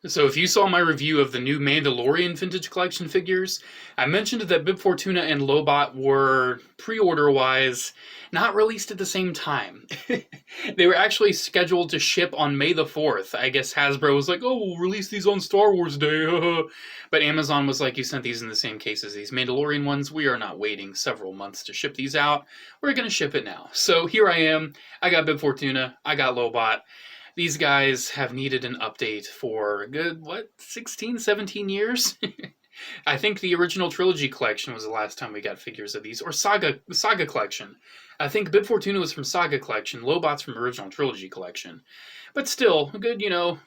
So if you saw my review of the new Mandalorian Vintage Collection figures, I mentioned that Bib Fortuna and Lobot were, pre-order-wise, not released at the same time. They were actually scheduled to ship on May the 4th. I guess Hasbro was like, oh, we'll release these on Star Wars Day. But Amazon was like, you sent these in the same case as these Mandalorian ones. We are not waiting several months to ship these out. We're going to ship it now. So here I am. I got Bib Fortuna. I got Lobot. These guys have needed an update for a good, 16, 17 years? I think the original Trilogy Collection was the last time we got figures of these, or Saga Collection. I think Bib Fortuna was from Saga Collection, Lobot's from original Trilogy Collection. But still, a good,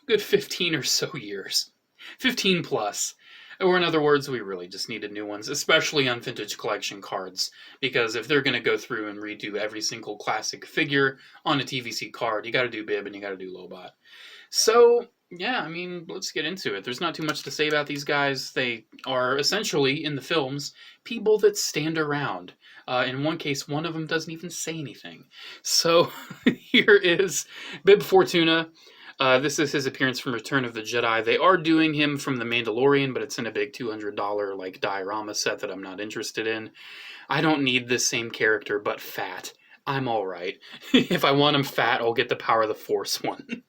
good 15 or so years. 15 plus. Or in other words, we really just needed new ones, especially on Vintage Collection cards, because if they're going to go through and redo every single classic figure on a TVC card, you got to do Bib and you got to do Lobot. So, yeah, I mean, let's get into it. There's not too much to say about these guys. They are essentially, in the films, people that stand around. In one case, one of them doesn't even say anything. So, here is Bib Fortuna. This is his appearance from Return of the Jedi. They are doing him from The Mandalorian, but it's in a big $200 like diorama set that I'm not interested in. I don't need this same character, but fat. I'm alright. If I want him fat, I'll get the Power of the Force one.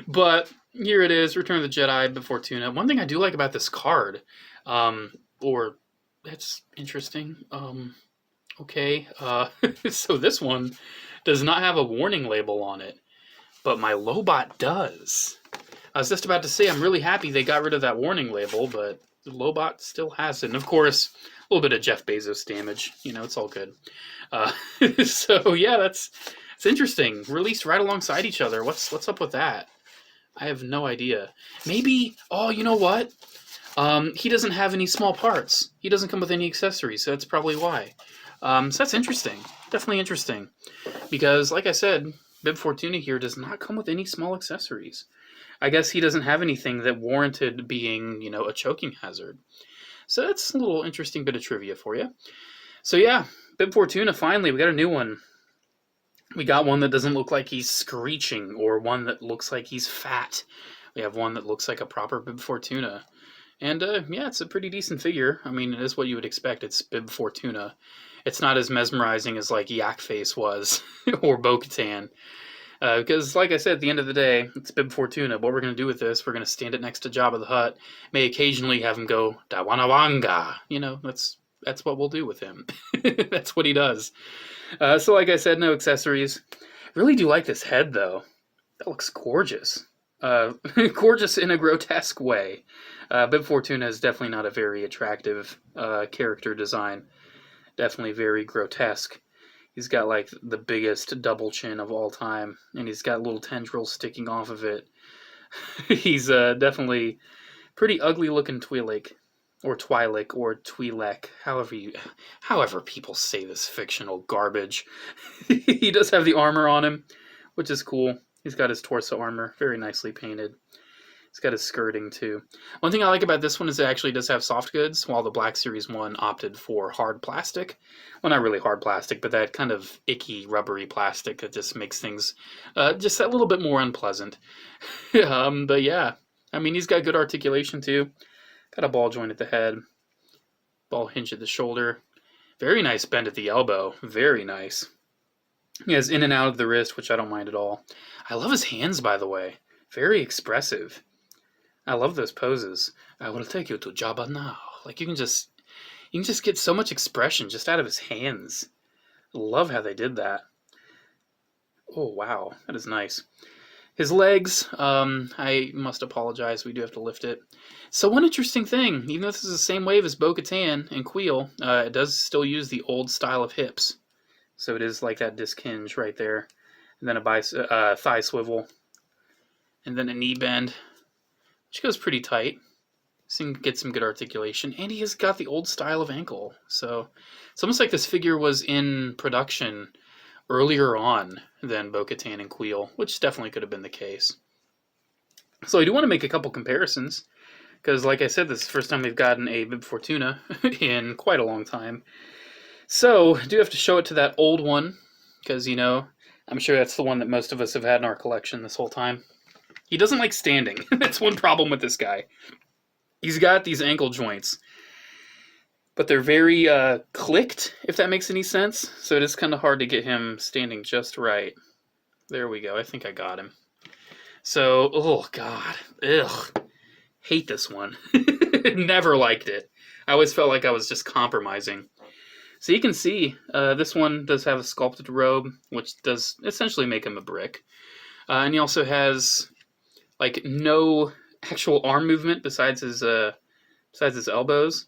But here it is, Return of the Jedi, Bib Fortuna. One thing I do like about this card, that's interesting. Okay. So this one does not have a warning label on it. But my Lobot does. I was just about to say I'm really happy they got rid of that warning label, but the Lobot still has it. And of course, a little bit of Jeff Bezos damage. It's all good. So yeah, it's interesting. Released right alongside each other. What's up with that? I have no idea. Maybe, oh, you know what? He doesn't have any small parts. He doesn't come with any accessories, so that's probably why. So that's interesting. Definitely interesting. Because, like I said, Bib Fortuna here does not come with any small accessories. I guess he doesn't have anything that warranted being, a choking hazard. So that's a little interesting bit of trivia for you. So yeah, Bib Fortuna, finally, we got a new one. We got one that doesn't look like he's screeching, or one that looks like he's fat. We have one that looks like a proper Bib Fortuna. And yeah, it's a pretty decent figure. I mean, it is what you would expect. It's Bib Fortuna. It's not as mesmerizing as like Yak Face was, or Bo-Katan. Because, like I said, at the end of the day, it's Bib Fortuna. What we're going to do with this, we're going to stand it next to Jabba the Hutt. May occasionally have him go, Dawanawanga. That's what we'll do with him. That's what he does. So, like I said, no accessories. Really do like this head, though. That looks gorgeous. Gorgeous in a grotesque way. Bib Fortuna is definitely not a very attractive character design. Definitely very grotesque. He's got like the biggest double chin of all time, and he's got little tendrils sticking off of it. He's definitely pretty ugly looking Twi'lek, or Twi'lek, or Twi'lek, however people say this fictional garbage. He does have the armor on him, which is cool. He's got his torso armor, very nicely painted. It's got his skirting, too. One thing I like about this one is it actually does have soft goods, while the Black Series 1 opted for hard plastic. Well, not really hard plastic, but that kind of icky, rubbery plastic that just makes things just a little bit more unpleasant. But yeah, I mean, he's got good articulation, too. Got a ball joint at the head. Ball hinge at the shoulder. Very nice bend at the elbow. Very nice. He has in and out of the wrist, which I don't mind at all. I love his hands, by the way. Very expressive. I love those poses. I will take you to Jabba now. Like you can just get so much expression just out of his hands. Love how they did that. Oh wow, that is nice. His legs, I must apologize, we do have to lift it. So one interesting thing, even though this is the same wave as Bo-Katan and Queel, it does still use the old style of hips. So it is like that disc hinge right there. And then a thigh swivel. And then a knee bend, which goes pretty tight. So you can get some good articulation. And he has got the old style of ankle. So it's almost like this figure was in production earlier on than Bo-Katan and Queel, which definitely could have been the case. So I do want to make a couple comparisons, because like I said, this is the first time we've gotten a Bib Fortuna in quite a long time. So I do have to show it to that old one, because, I'm sure that's the one that most of us have had in our collection this whole time. He doesn't like standing. That's one problem with this guy. He's got these ankle joints, but they're very clicked, if that makes any sense. So it is kind of hard to get him standing just right. There we go. I think I got him. So, oh God, ugh, hate this one. Never liked it. I always felt like I was just compromising. So you can see this one does have a sculpted robe, which does essentially make him a brick. And he also has like no actual arm movement besides his elbows.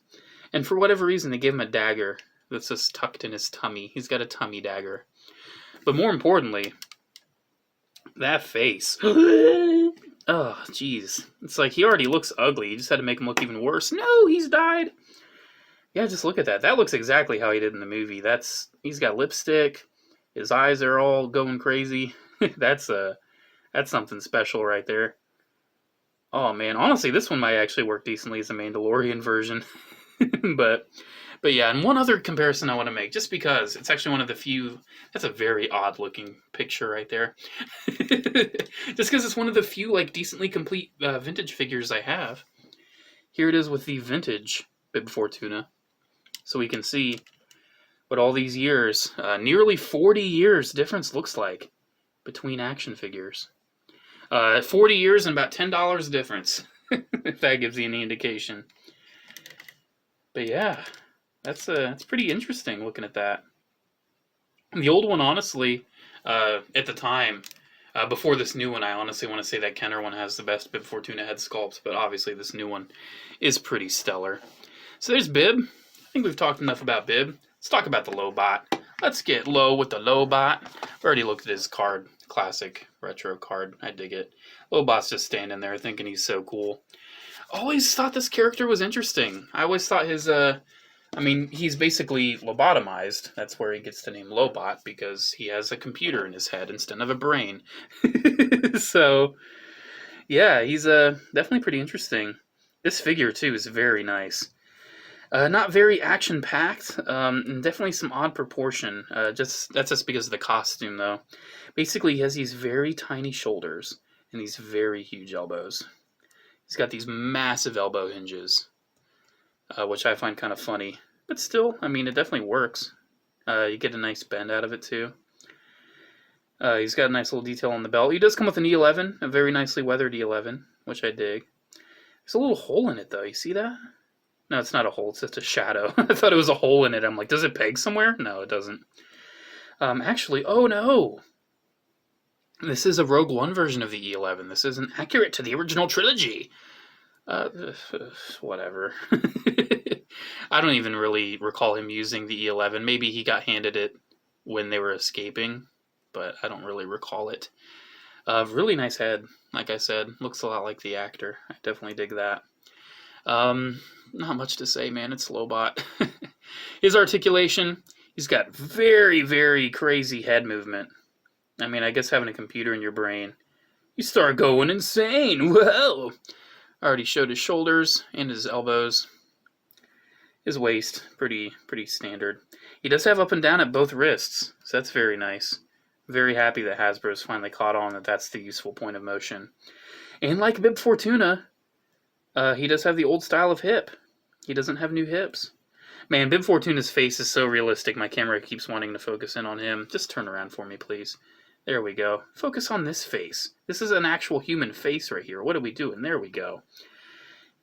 And for whatever reason, they gave him a dagger that's just tucked in his tummy. He's got a tummy dagger. But more importantly, that face. Oh, jeez. It's like he already looks ugly. You just had to make him look even worse. No, he's died. Yeah, just look at that. That looks exactly how he did in the movie. He's got lipstick. His eyes are all going crazy. That's something special right there. Oh man, honestly, this one might actually work decently as a Mandalorian version. but yeah, and one other comparison I want to make, just because it's actually one of the few. That's a very odd looking picture right there. Just because it's one of the few like decently complete vintage figures I have. Here it is with the vintage Bib Fortuna. So we can see what all these years, nearly 40 years difference looks like between action figures. 40 years and about $10 difference, if that gives you any indication. But yeah, that's pretty interesting looking at that. The old one, honestly, at the time, before this new one, I honestly want to say that Kenner one has the best Bib Fortuna head sculpt, but obviously this new one is pretty stellar. So there's Bib. I think we've talked enough about Bib. Let's talk about the Lobot. Let's get low with the Lobot. I've already looked at his card. Classic retro card. I dig it. Lobot's just standing there thinking he's so cool. Always thought this character was interesting. I always thought his, he's basically lobotomized. That's where he gets the name Lobot, because he has a computer in his head instead of a brain. So, yeah, he's definitely pretty interesting. This figure, too, is very nice. Not very action-packed, and definitely some odd proportion. That's just because of the costume, though. Basically, he has these very tiny shoulders and these very huge elbows. He's got these massive elbow hinges, which I find kind of funny. But still, I mean, it definitely works. You get a nice bend out of it, too. He's got a nice little detail on the belt. He does come with an E11, a very nicely weathered E11, which I dig. There's a little hole in it, though. You see that? No, it's not a hole. It's just a shadow. I thought it was a hole in it. I'm like, does it peg somewhere? No, it doesn't. Actually, oh no! This is a Rogue One version of the E11. This isn't accurate to the original trilogy. Whatever. I don't even really recall him using the E11. Maybe he got handed it when they were escaping, but I don't really recall it. Really nice head, like I said. Looks a lot like the actor. I definitely dig that. Not much to say, man. It's Lobot. His articulation, he's got very, very crazy head movement. I mean, I guess having a computer in your brain, you start going insane. Whoa! I already showed his shoulders and his elbows. His waist, pretty standard. He does have up and down at both wrists, so that's very nice. Very happy that Hasbro's finally caught on that that's the useful point of motion. And like Bib Fortuna, he does have the old style of hip. He doesn't have new hips. Man, Bib Fortuna's face is so realistic, my camera keeps wanting to focus in on him. Just turn around for me, please. There we go. Focus on this face. This is an actual human face right here. What are we doing? There we go.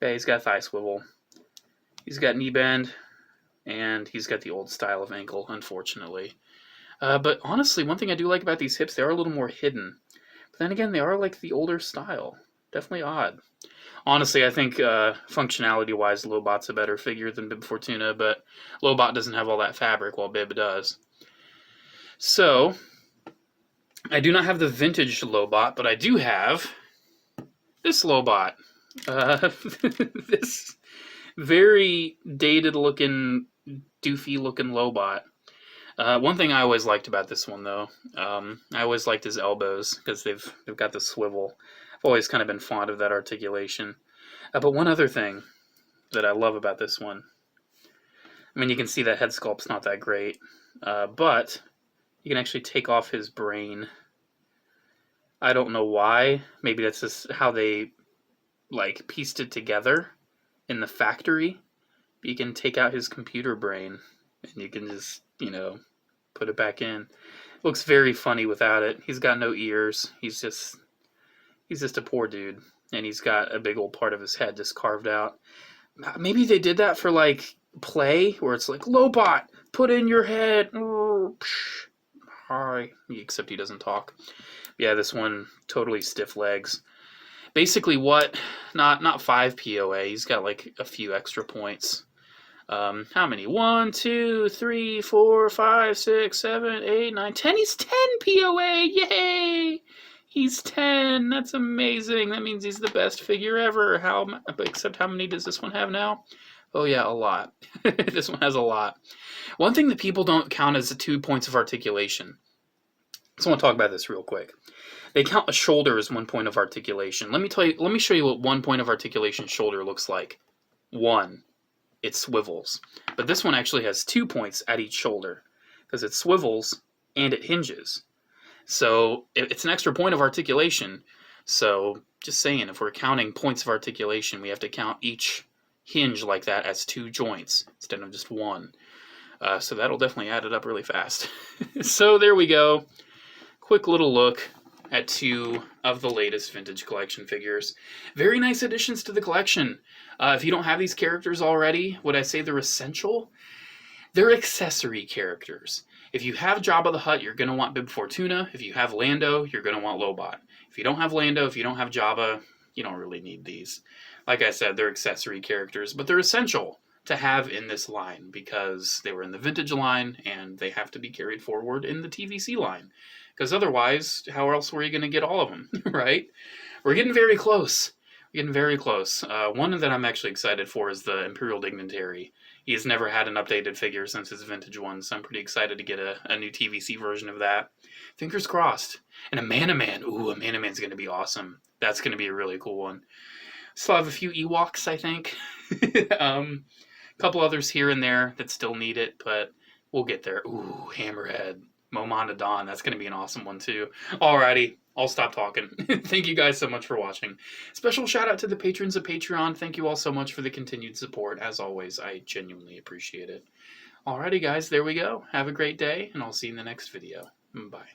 Yeah, he's got thigh swivel. He's got knee bend. And he's got the old style of ankle, unfortunately. But honestly, one thing I do like about these hips, they are a little more hidden. But then again, they are like the older style. Definitely odd. Honestly, I think functionality-wise, Lobot's a better figure than Bib Fortuna, but Lobot doesn't have all that fabric while Bib does. So, I do not have the vintage Lobot, but I do have this Lobot. This very dated-looking, doofy-looking Lobot. One thing I always liked about this one, though, I always liked his elbows, because they've got the swivel. I've always kind of been fond of that articulation. But one other thing that I love about this one, I mean, you can see that head sculpt's not that great, but you can actually take off his brain I don't know why. Maybe that's just how they like pieced it together in the factory. You can take out his computer brain and you can just, put it back in. Looks very funny without it. He's got no ears. He's just a poor dude, and he's got a big old part of his head just carved out. Maybe they did that for like play, where it's like, Lobot, put in your head. Hi. Except he doesn't talk. Yeah, this one totally stiff legs. Basically, not 5 POA. He's got like a few extra points. How many? 1, 2, 3, 4, 5, 6, 7, 8, 9, 10. He's 10 POA. Yay! He's 10. That's amazing. That means he's the best figure ever. Except how many does this one have now? Oh yeah, a lot. This one has a lot. One thing that people don't count as the 2 points of articulation. So I want to talk about this real quick. They count a shoulder as 1 point of articulation. Let me show you what 1 point of articulation shoulder looks like. 1. It swivels. But this one actually has 2 points at each shoulder because it swivels and it hinges. So it's an extra point of articulation. So just saying, if we're counting points of articulation, we have to count each hinge like that as 2 joints instead of just 1. So that'll definitely add it up really fast. So there we go. Quick little look at 2 of the latest vintage collection figures. Very nice additions to the collection. If you don't have these characters already, would I say they're essential? They're accessory characters. If you have Jabba the Hutt, you're going to want Bib Fortuna. If you have Lando, you're going to want Lobot. If you don't have Lando, if you don't have Jabba, you don't really need these. Like I said, they're accessory characters, but they're essential to have in this line because they were in the vintage line and they have to be carried forward in the TVC line. Because otherwise, how else were you going to get all of them, right? We're getting very close. We're getting very close. One that I'm actually excited for is the Imperial Dignitary. He has never had an updated figure since his vintage one, so I'm pretty excited to get a new TVC version of that. Fingers crossed. And a Man-O-Man. Ooh, a Man-O-Man's going to be awesome. That's going to be a really cool one. Still have a few Ewoks, I think. A couple others here and there that still need it, but we'll get there. Ooh, Hammerhead. Momonadon, that's going to be an awesome one too. Alrighty, I'll stop talking. Thank you guys so much for watching. Special shout out to the patrons of Patreon. Thank you all so much for the continued support. As always, I genuinely appreciate it. Alrighty guys, there we go. Have a great day, and I'll see you in the next video. Bye.